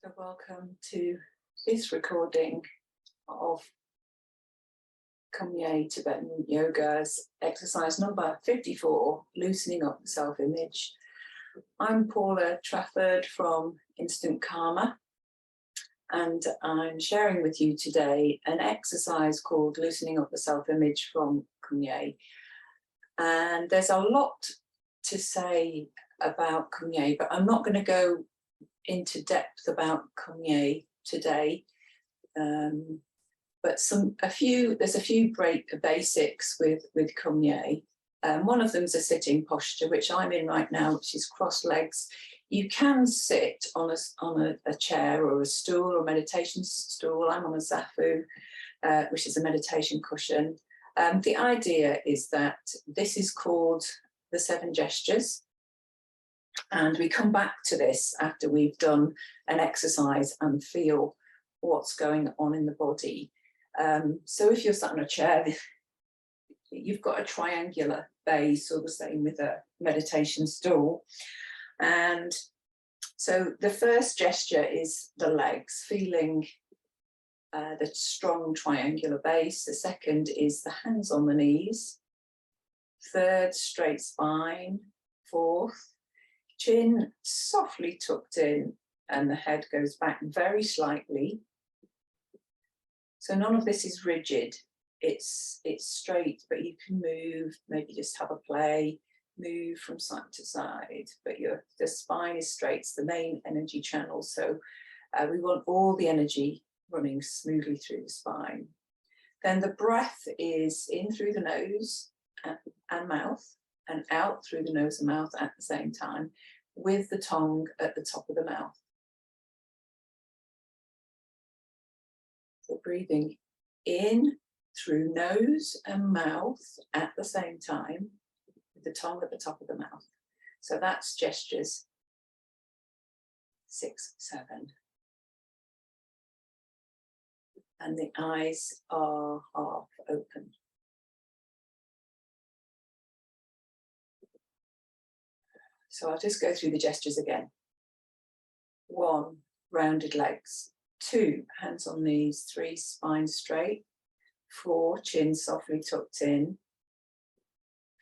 So welcome to this recording of Kum Nye Tibetan Yoga's exercise number 54, loosening up the self-image. I'm Paula Trafford from Instant Karma, and I'm sharing with you today an exercise called loosening up the self-image from Kum Nye. And there's a lot to say about Kum Nye, but I'm not going to go into depth about Kum Nye today, but there's a few basics with Kum Nye. One of them is a sitting posture, which I'm in right now, which is crossed legs. You can sit on a chair or a stool or meditation stool. I'm on a zafu, which is a meditation cushion. The idea is that this is called the 7 gestures. And we come back to this after we've done an exercise and feel what's going on in the body. So if you're sat on a chair, you've got a triangular base, or the same with a meditation stool. And so the first gesture is the legs, feeling the strong triangular base. The second is the hands on the knees. Third, straight spine. Fourth, chin softly tucked in and the head goes back very slightly. So none of this is rigid. It's straight, but you can move, maybe just have a play, move from side to side, but the spine is straight. It's the main energy channel. So we want all the energy running smoothly through the spine. Then the breath is in through the nose and mouth, and out through the nose and mouth at the same time, with the tongue at the top of the mouth. So breathing in through nose and mouth at the same time, with the tongue at the top of the mouth. So that's gestures 6, 7. And the eyes are half open. So I'll just go through the gestures again. 1, rounded legs. 2, hands on knees. 3, spine straight. 4, chin softly tucked in.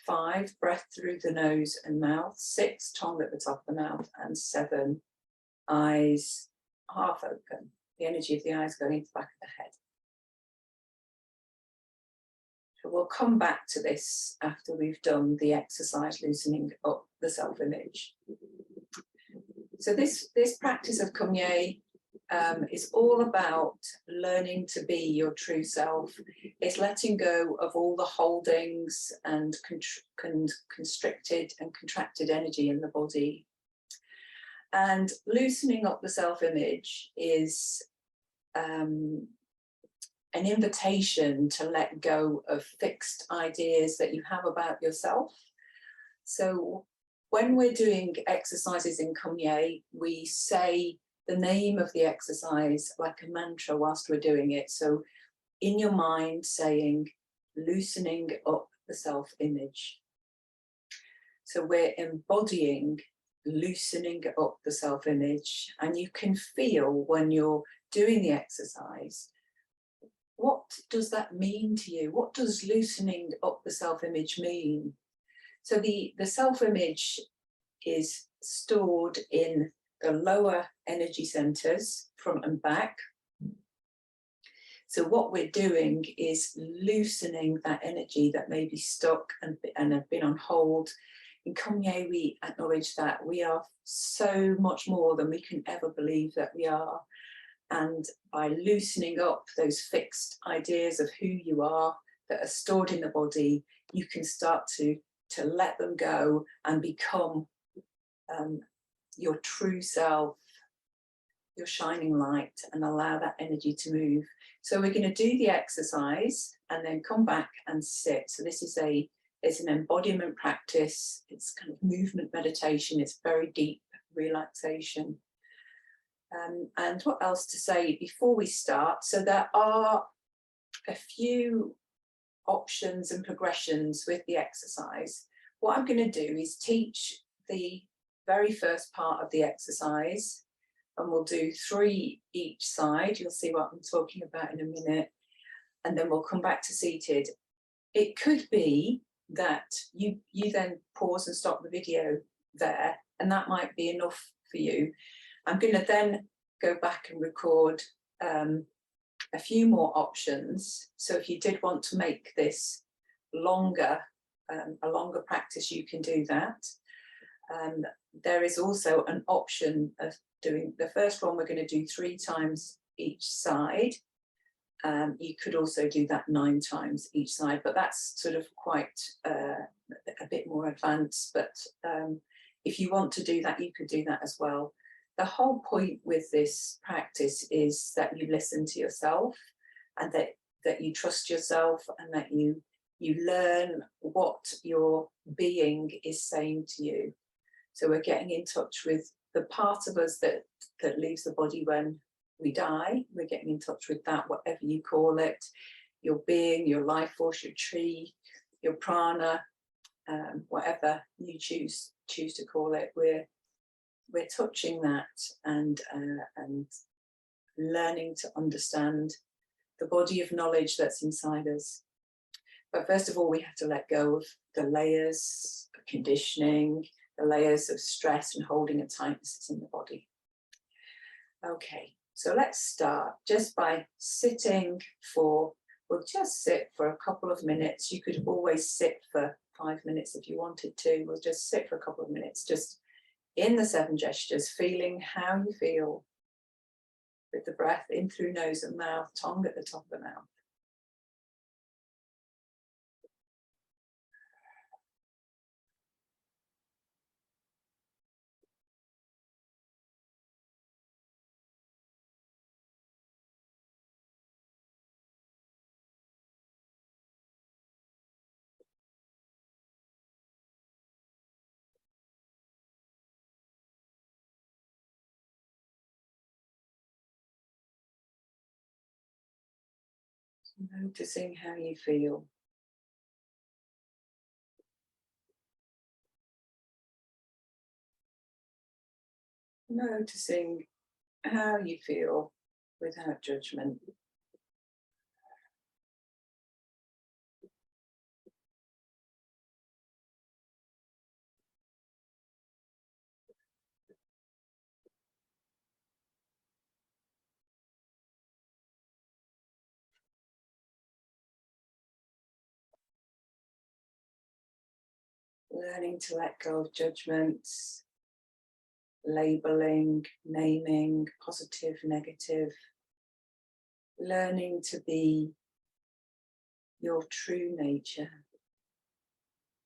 5, breath through the nose and mouth. 6, tongue at the top of the mouth. And 7, eyes half open. The energy of the eyes going into the back of the head. So we'll come back to this after we've done the exercise loosening up the self-image. So this practice of Kum Nye is all about learning to be your true self. It's letting go of all the holdings and constricted and contracted energy in the body. And loosening up the self-image is an invitation to let go of fixed ideas that you have about yourself. So when we're doing exercises in Kum Nye, we say the name of the exercise like a mantra whilst we're doing it. So in your mind saying, loosening up the self-image. So we're embodying loosening up the self-image, and you can feel when you're doing the exercise, what does that mean to you? What does loosening up the self-image mean? So the self-image is stored in the lower energy centers, front and back. So what we're doing is loosening that energy that may be stuck and have been on hold. In Kum Nye, we acknowledge that we are so much more than we can ever believe that we are. And by loosening up those fixed ideas of who you are that are stored in the body, you can start to let them go and become your true self, your shining light, and allow that energy to move. So we're going to do the exercise and then come back and sit. So this is it's an embodiment practice. It's kind of movement meditation. It's very deep relaxation. And what else to say before we start? So there are a few options and progressions with the exercise. What I'm going to do is teach the very first part of the exercise, and we'll do 3 each side. You'll see what I'm talking about in a minute. And then we'll come back to seated. It could be that you then pause and stop the video there, and that might be enough for you. I'm going to then go back and record a few more options. So if you did want to make this longer, a longer practice, you can do that. There is also an option of doing the first one. We're going to do 3 times each side. You could also do that 9 times each side, but that's sort of quite a bit more advanced. But if you want to do that, you could do that as well. The whole point with this practice is that you listen to yourself, and that you trust yourself, and that you learn what your being is saying to you. So we're getting in touch with the part of us that leaves the body when we die. We're getting in touch with that, whatever you call it, your being, your life force, your chi, your prana, whatever you choose to call it. We're touching that and learning to understand the body of knowledge that's inside us. But first of all, we have to let go of the layers of conditioning, the layers of stress and holding and tightness that's in the body. Okay, so let's start just by sitting for, we'll just sit for a couple of minutes. You could always sit for 5 minutes if you wanted to. We'll just sit for a couple of minutes, just in the 7 gestures, feeling how you feel with the breath in through nose and mouth, tongue at the top of the mouth. Noticing how you feel. Noticing how you feel without judgment. Learning to let go of judgments, labeling, naming, positive, negative. Learning to be your true nature,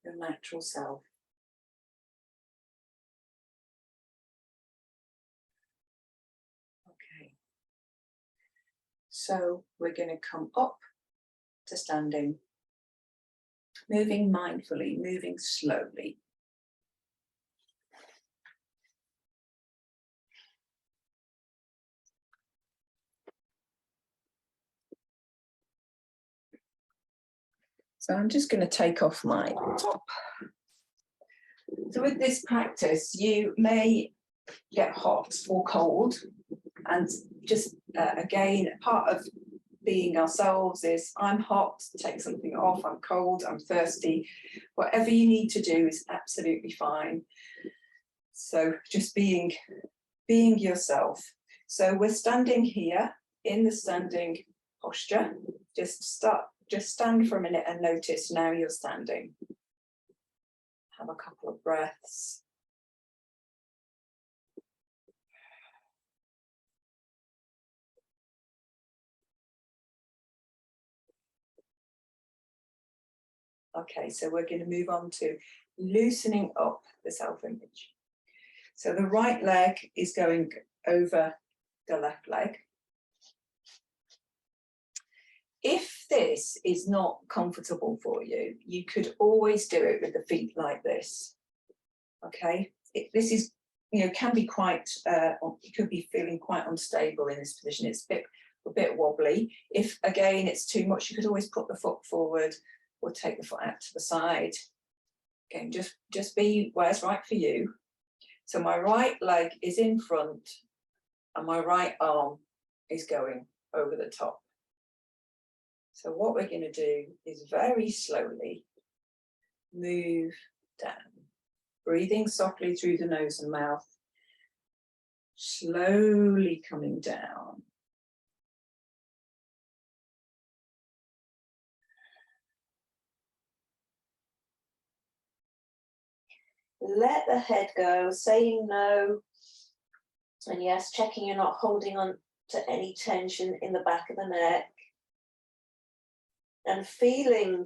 your natural self. Okay. So we're going to come up to standing, moving mindfully, moving slowly. So I'm just going to take off my top. So with this practice, you may get hot or cold, and just again, part of being ourselves is I'm hot, take something off, I'm cold, I'm thirsty. Whatever you need to do is absolutely fine. So just being yourself. So we're standing here in the standing posture. Just stand for a minute and notice now you're standing. Have a couple of breaths. Okay, so we're going to move on to loosening up the self-image. So the right leg is going over the left leg. If this is not comfortable for you, you could always do it with the feet like this. Okay, this is, can be quite, you could be feeling quite unstable in this position. It's a bit wobbly. If again it's too much, you could always put the foot forward or take the foot out to the side. Again, just be where's right for you. So my right leg is in front, and my right arm is going over the top. So what we're going to do is very slowly move down, breathing softly through the nose and mouth, slowly coming down. Let the head go, saying no. And yes, checking you're not holding on to any tension in the back of the neck. And feeling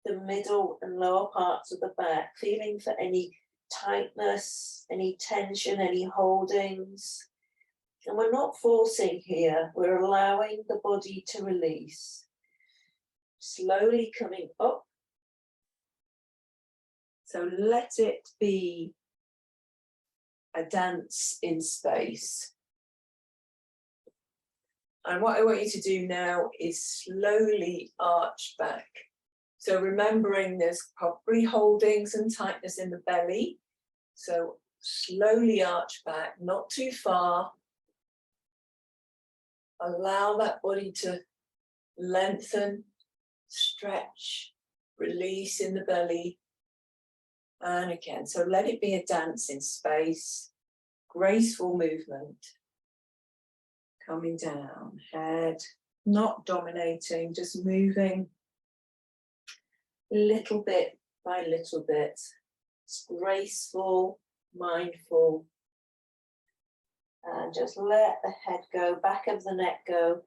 the middle and lower parts of the back, feeling for any tightness, any tension, any holdings. And we're not forcing here, we're allowing the body to release. Slowly coming up. So let it be a dance in space. And what I want you to do now is slowly arch back. So remembering there's probably holdings and tightness in the belly. So slowly arch back, not too far. Allow that body to lengthen, stretch, release in the belly. And again, so let it be a dance in space, graceful movement. Coming down, head, not dominating, just moving little bit by little bit. It's graceful, mindful. And just let the head go, back of the neck go,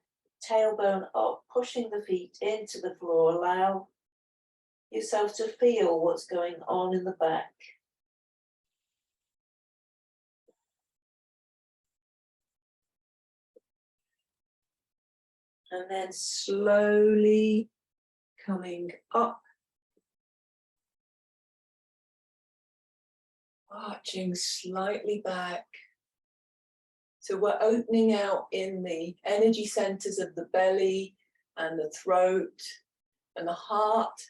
tailbone up, pushing the feet into the floor. Allow yourself to feel what's going on in the back. And then slowly coming up, arching slightly back. So we're opening out in the energy centers of the belly and the throat and the heart.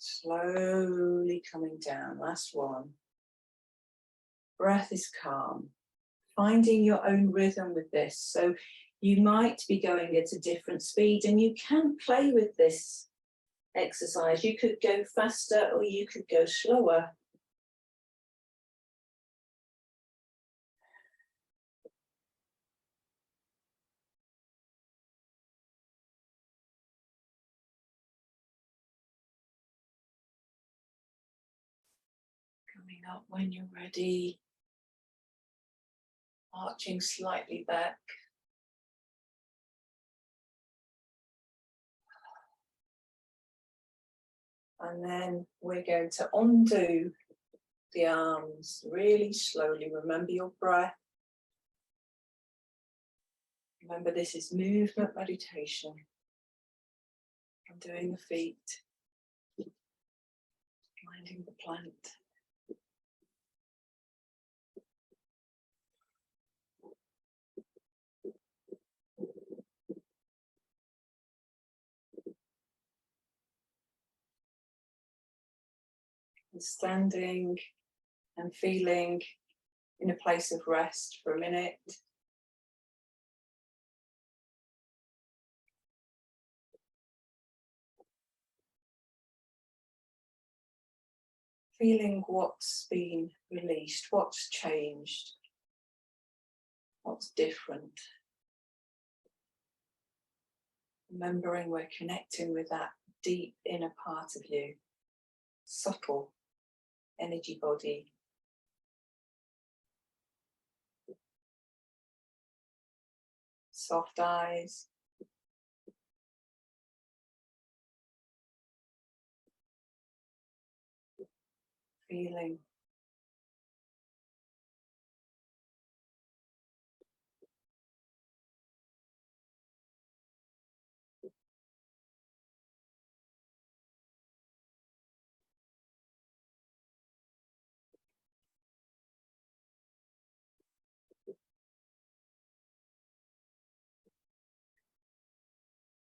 Slowly coming down, last one. Breath is calm. Finding your own rhythm with this. So you might be going at a different speed and you can play with this exercise. You could go faster or you could go slower. Coming up when you're ready. Arching slightly back. And then we're going to undo the arms really slowly. Remember your breath. Remember, this is movement meditation. Undoing the feet. Finding the plant. And standing and feeling in a place of rest for a minute. Feeling what's been released, what's changed, what's different. Remembering we're connecting with that deep inner part of you, subtle energy body. Soft eyes. Feeling.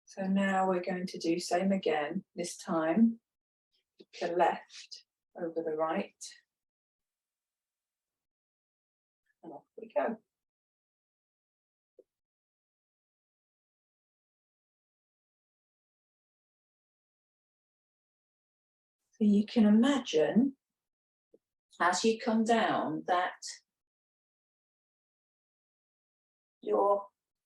So now we're going to do same again, this time the left over the right. And off we go. So you can imagine as you come down that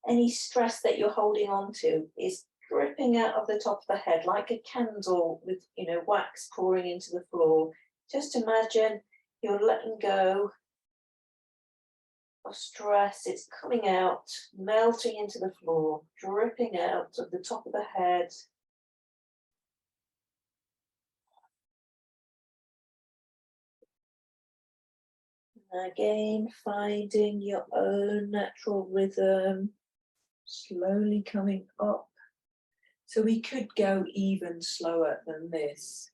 any stress that you're holding on to is dripping out of the top of the head like a candle with, wax pouring into the floor. Just imagine you're letting go of stress. It's coming out, melting into the floor, dripping out of the top of the head. Again, finding your own natural rhythm, slowly coming up. So we could go even slower than this.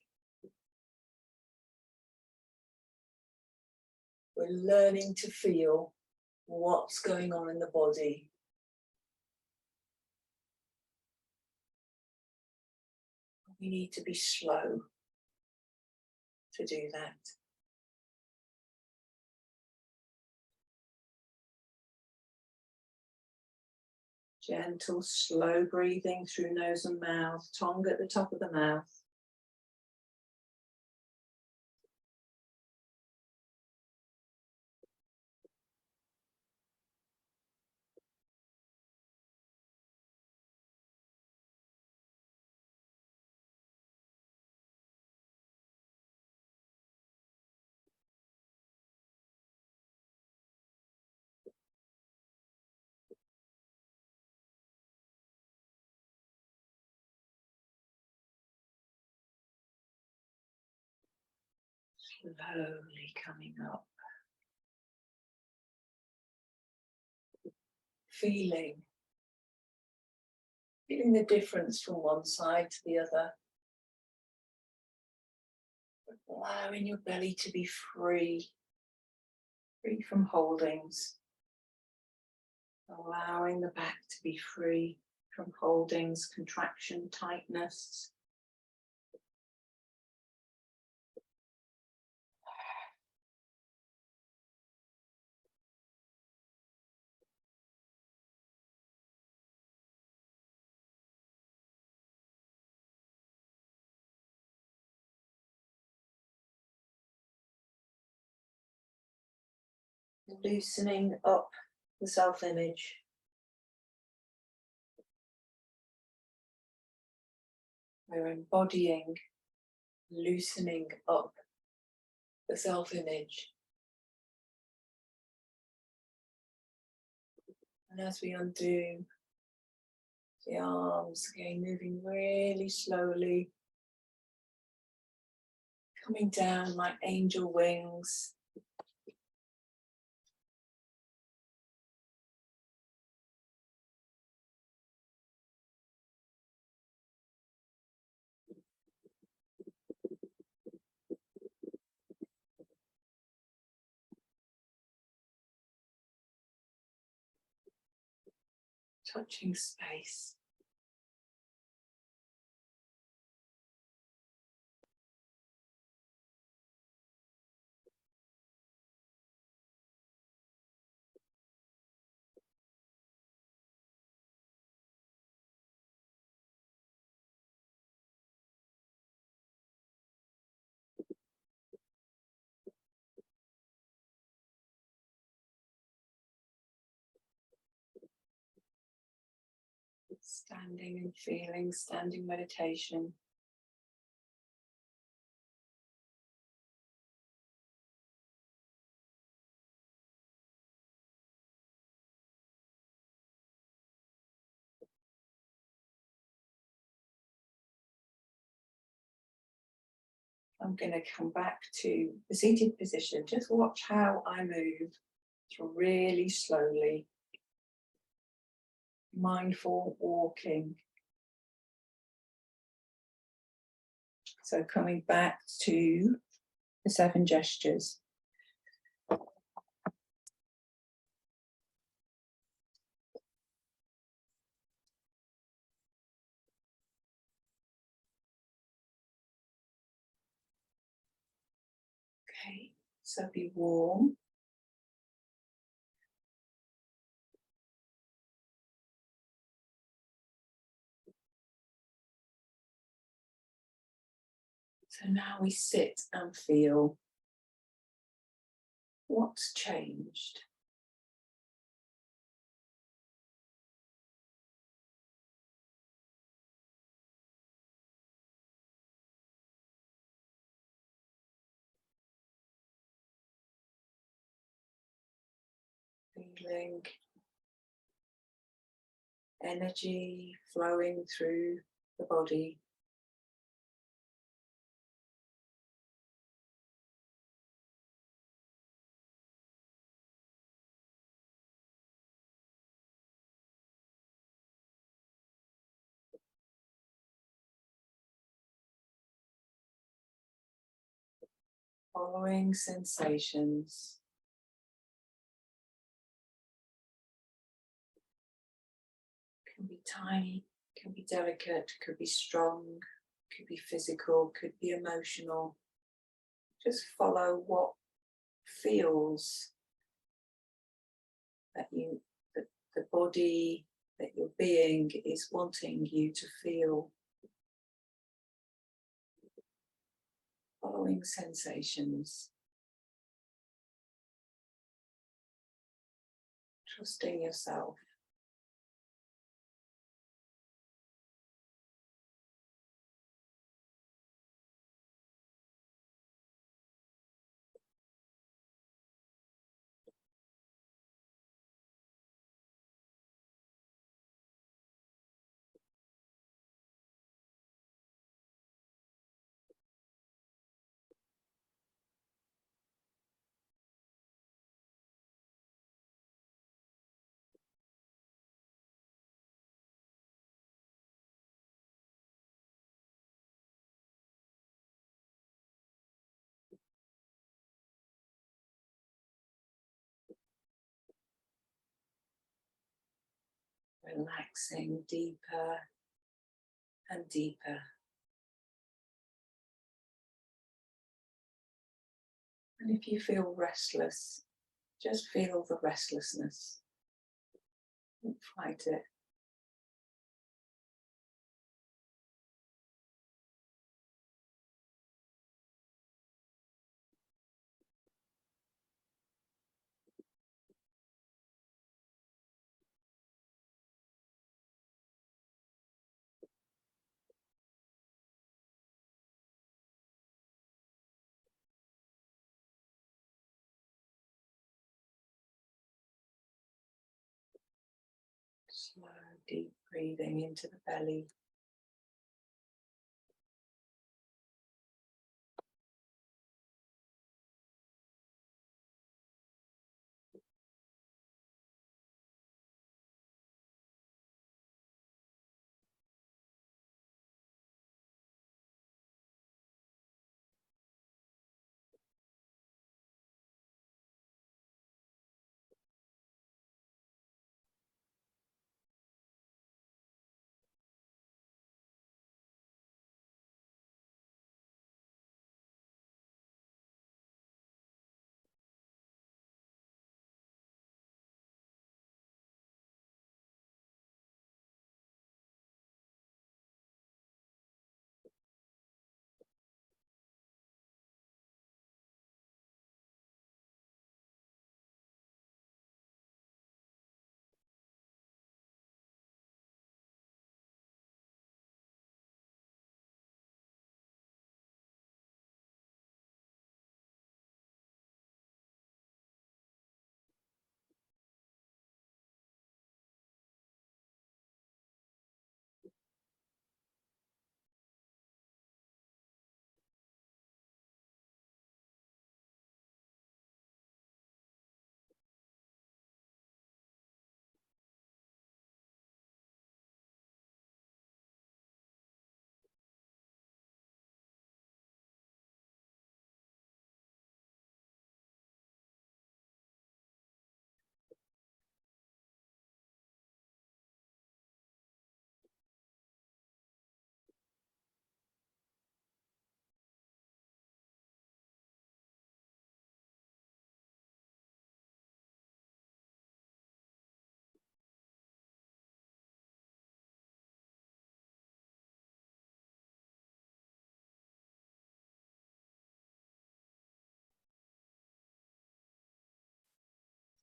We're learning to feel what's going on in the body. We need to be slow to do that. Gentle, slow breathing through nose and mouth, tongue at the top of the mouth. Slowly coming up. Feeling the difference from one side to the other. Allowing your belly to be free from holdings. Allowing the back to be free from holdings, contraction, tightness. Loosening up the self-image. We're embodying, loosening up the self-image. And as we undo the arms, again moving really slowly, coming down like angel wings. Touching space. Standing and feeling, standing meditation. I'm going to come back to the seated position. Just watch how I move really slowly. Mindful walking. So coming back to the 7 gestures. Okay, so be warm. So now we sit and feel what's changed. Feeling energy flowing through the body. Following sensations. Can be tiny, can be delicate, could be strong, could be physical, could be emotional. Just follow what feels that the body, that your being is wanting you to feel. Following sensations. Trusting yourself. Relaxing deeper and deeper. And if you feel restless, just feel the restlessness. Don't fight it. Slow, deep breathing into the belly.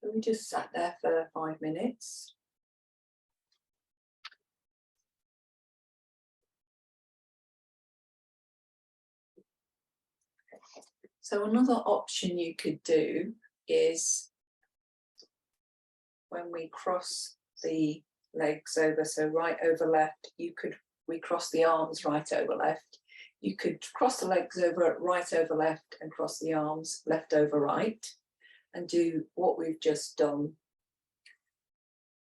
So we just sat there for 5 minutes. So another option you could do is when we cross the legs over, so right over left, we cross the arms right over left. You could cross the legs over right over left and cross the arms left over right and do what we've just done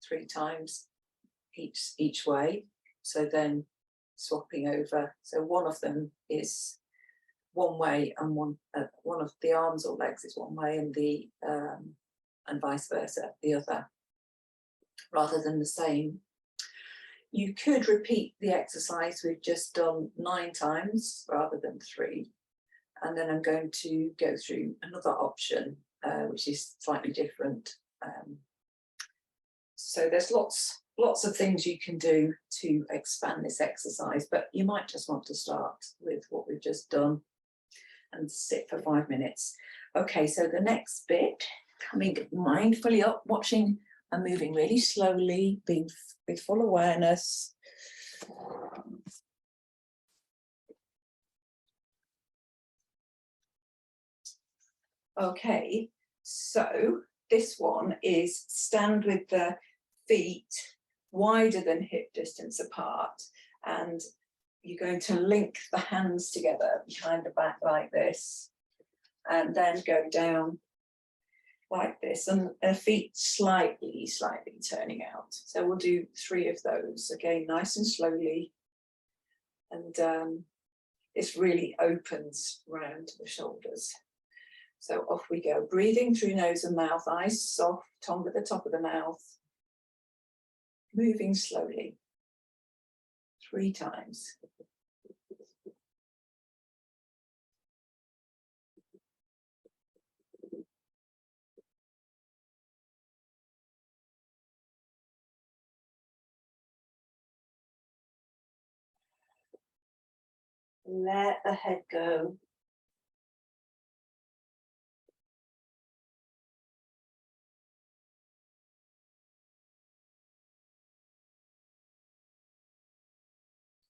3 times each way. So then swapping over. So one of them is one way and one of the arms or legs is one way and vice versa, the other, rather than the same. You could repeat the exercise we've just done 9 times rather than 3. And then I'm going to go through another option, which is slightly different. So there's lots of things you can do to expand this exercise, but you might just want to start with what we've just done and sit for 5 minutes. Okay, so the next bit, coming mindfully up, watching and moving really slowly, being with full awareness. Okay, so this one is stand with the feet wider than hip distance apart, and you're going to link the hands together behind the back like this, and then go down like this, and feet slightly turning out. So we'll do 3 of those, again, nice and slowly, and this really opens round the shoulders. So off we go, breathing through nose and mouth, eyes soft, tongue at the top of the mouth, moving slowly, 3 times. Let the head go.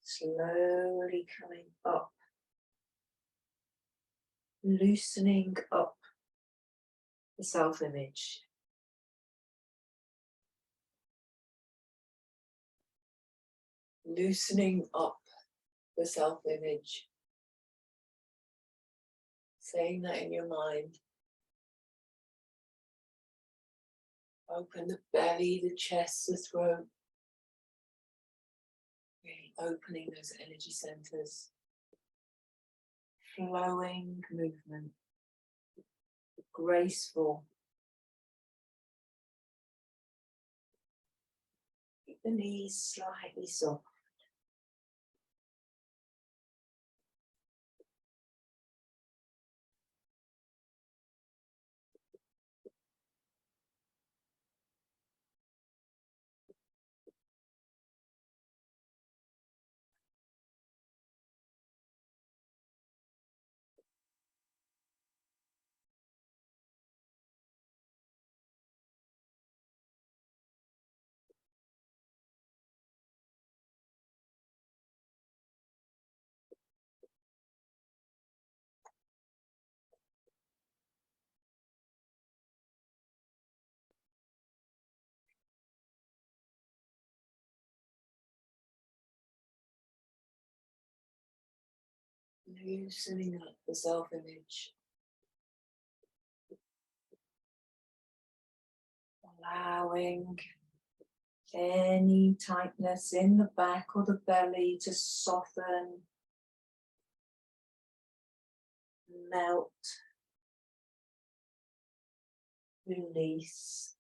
Slowly coming up, loosening up the self-image. Loosening up the self-image. Saying that in your mind. Open the belly, the chest, the throat. Really opening those energy centers. Flowing movement. Graceful. Keep the knees slightly soft. Loosening up the self-image. Allowing any tightness in the back or the belly to soften, melt, release.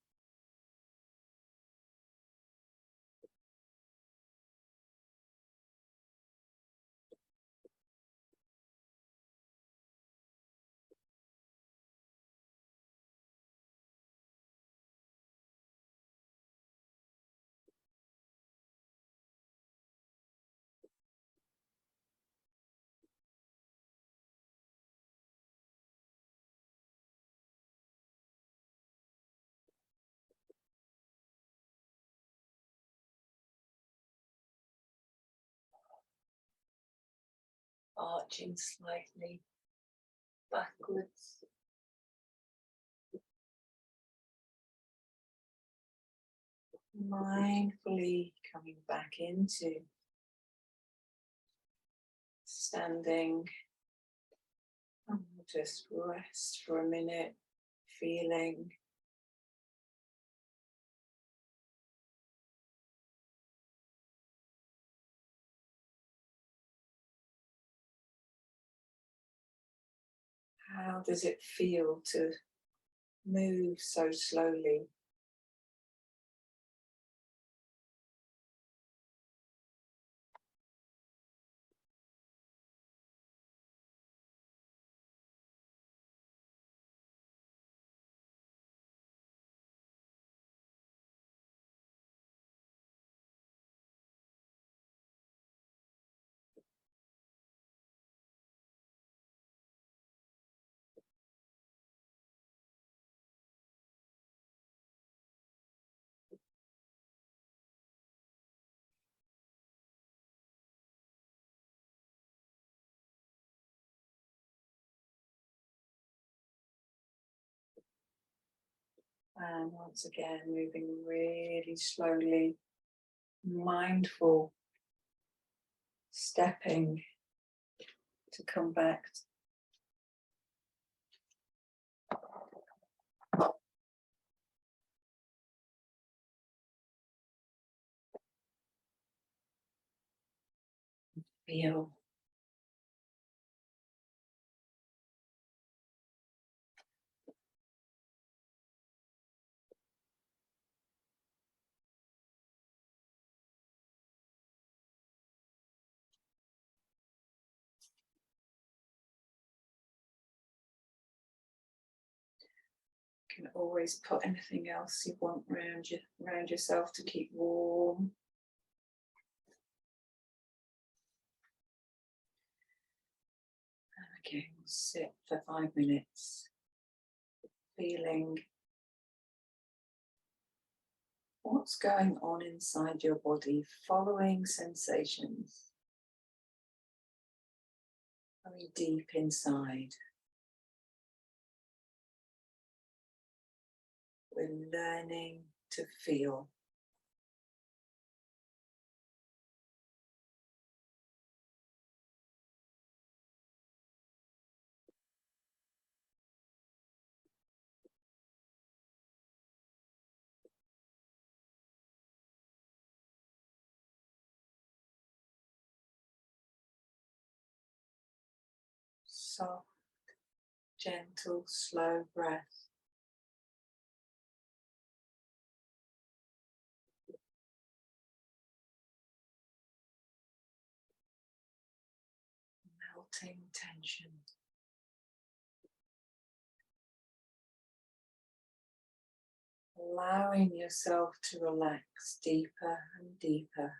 touching slightly backwards. Mindfully coming back into standing. And we'll just rest for a minute, feeling how does it feel to move so slowly. And once again, moving really slowly, mindful, stepping to come back. Feel. You can always put anything else you want around yourself to keep warm. And again, sit for 5 minutes, feeling what's going on inside your body, following sensations, going deep inside. We're learning to feel. Soft, gentle, slow breath. Melting tension. Allowing yourself to relax deeper and deeper.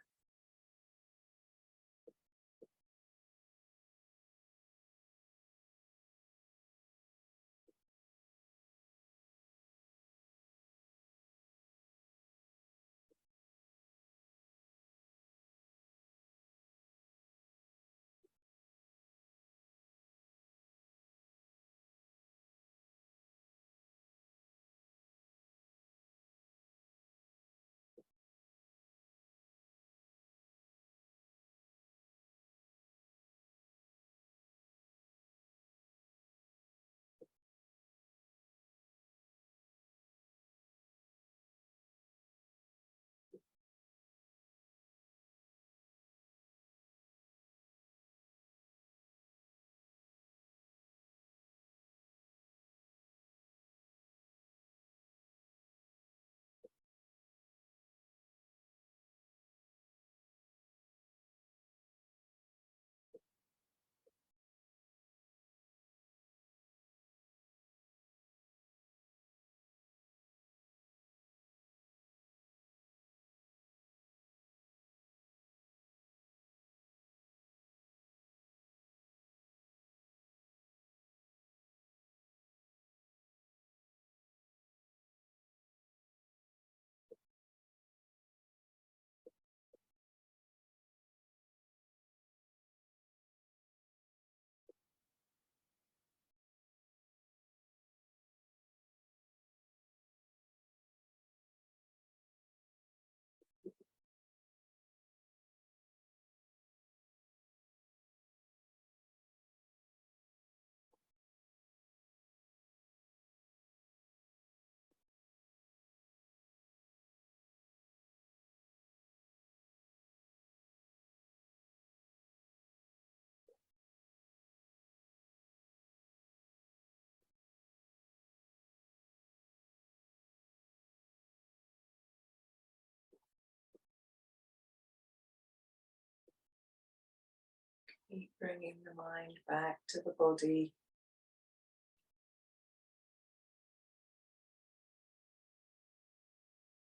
Keep bringing the mind back to the body.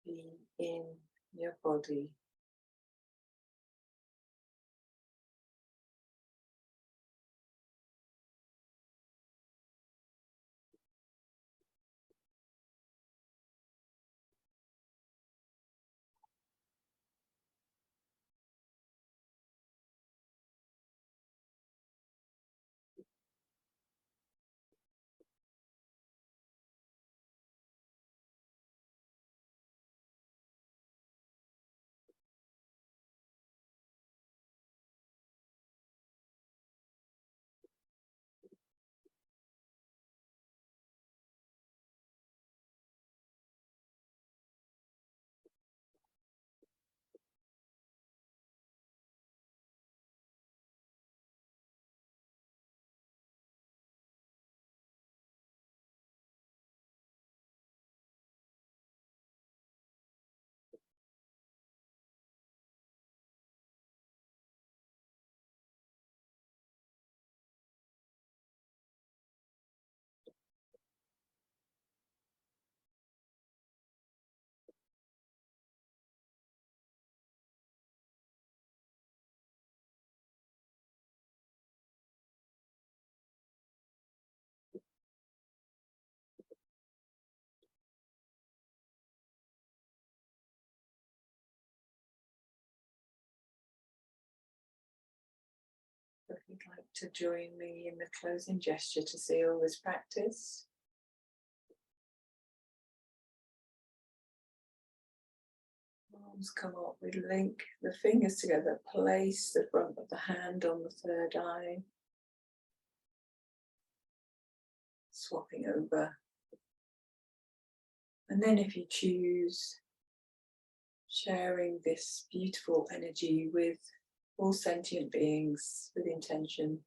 Be in your body. If you'd like to join me in the closing gesture to seal this practice. Arms come up, we link the fingers together, place the front of the hand on the third eye. Swapping over. And then if you choose, sharing this beautiful energy with all sentient beings with intention.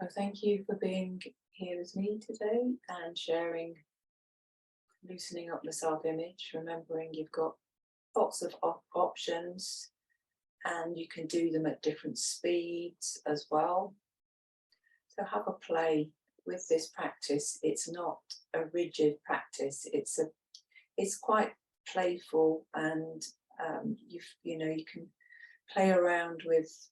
So thank you for being here with me today and sharing, loosening up the self-image, remembering you've got lots of options and you can do them at different speeds as well. So have a play with this practice. It's not a rigid practice. It's quite playful, and you can play around with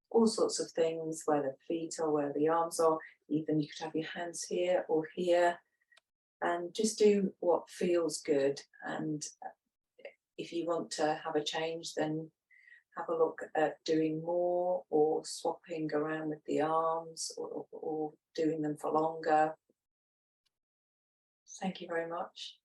all sorts of things, where the feet are, where the arms are. Even you could have your hands here or here, and just do what feels good. And if you want to have a change, then have a look at doing more or swapping around with the arms, or doing them for longer. Thank you very much.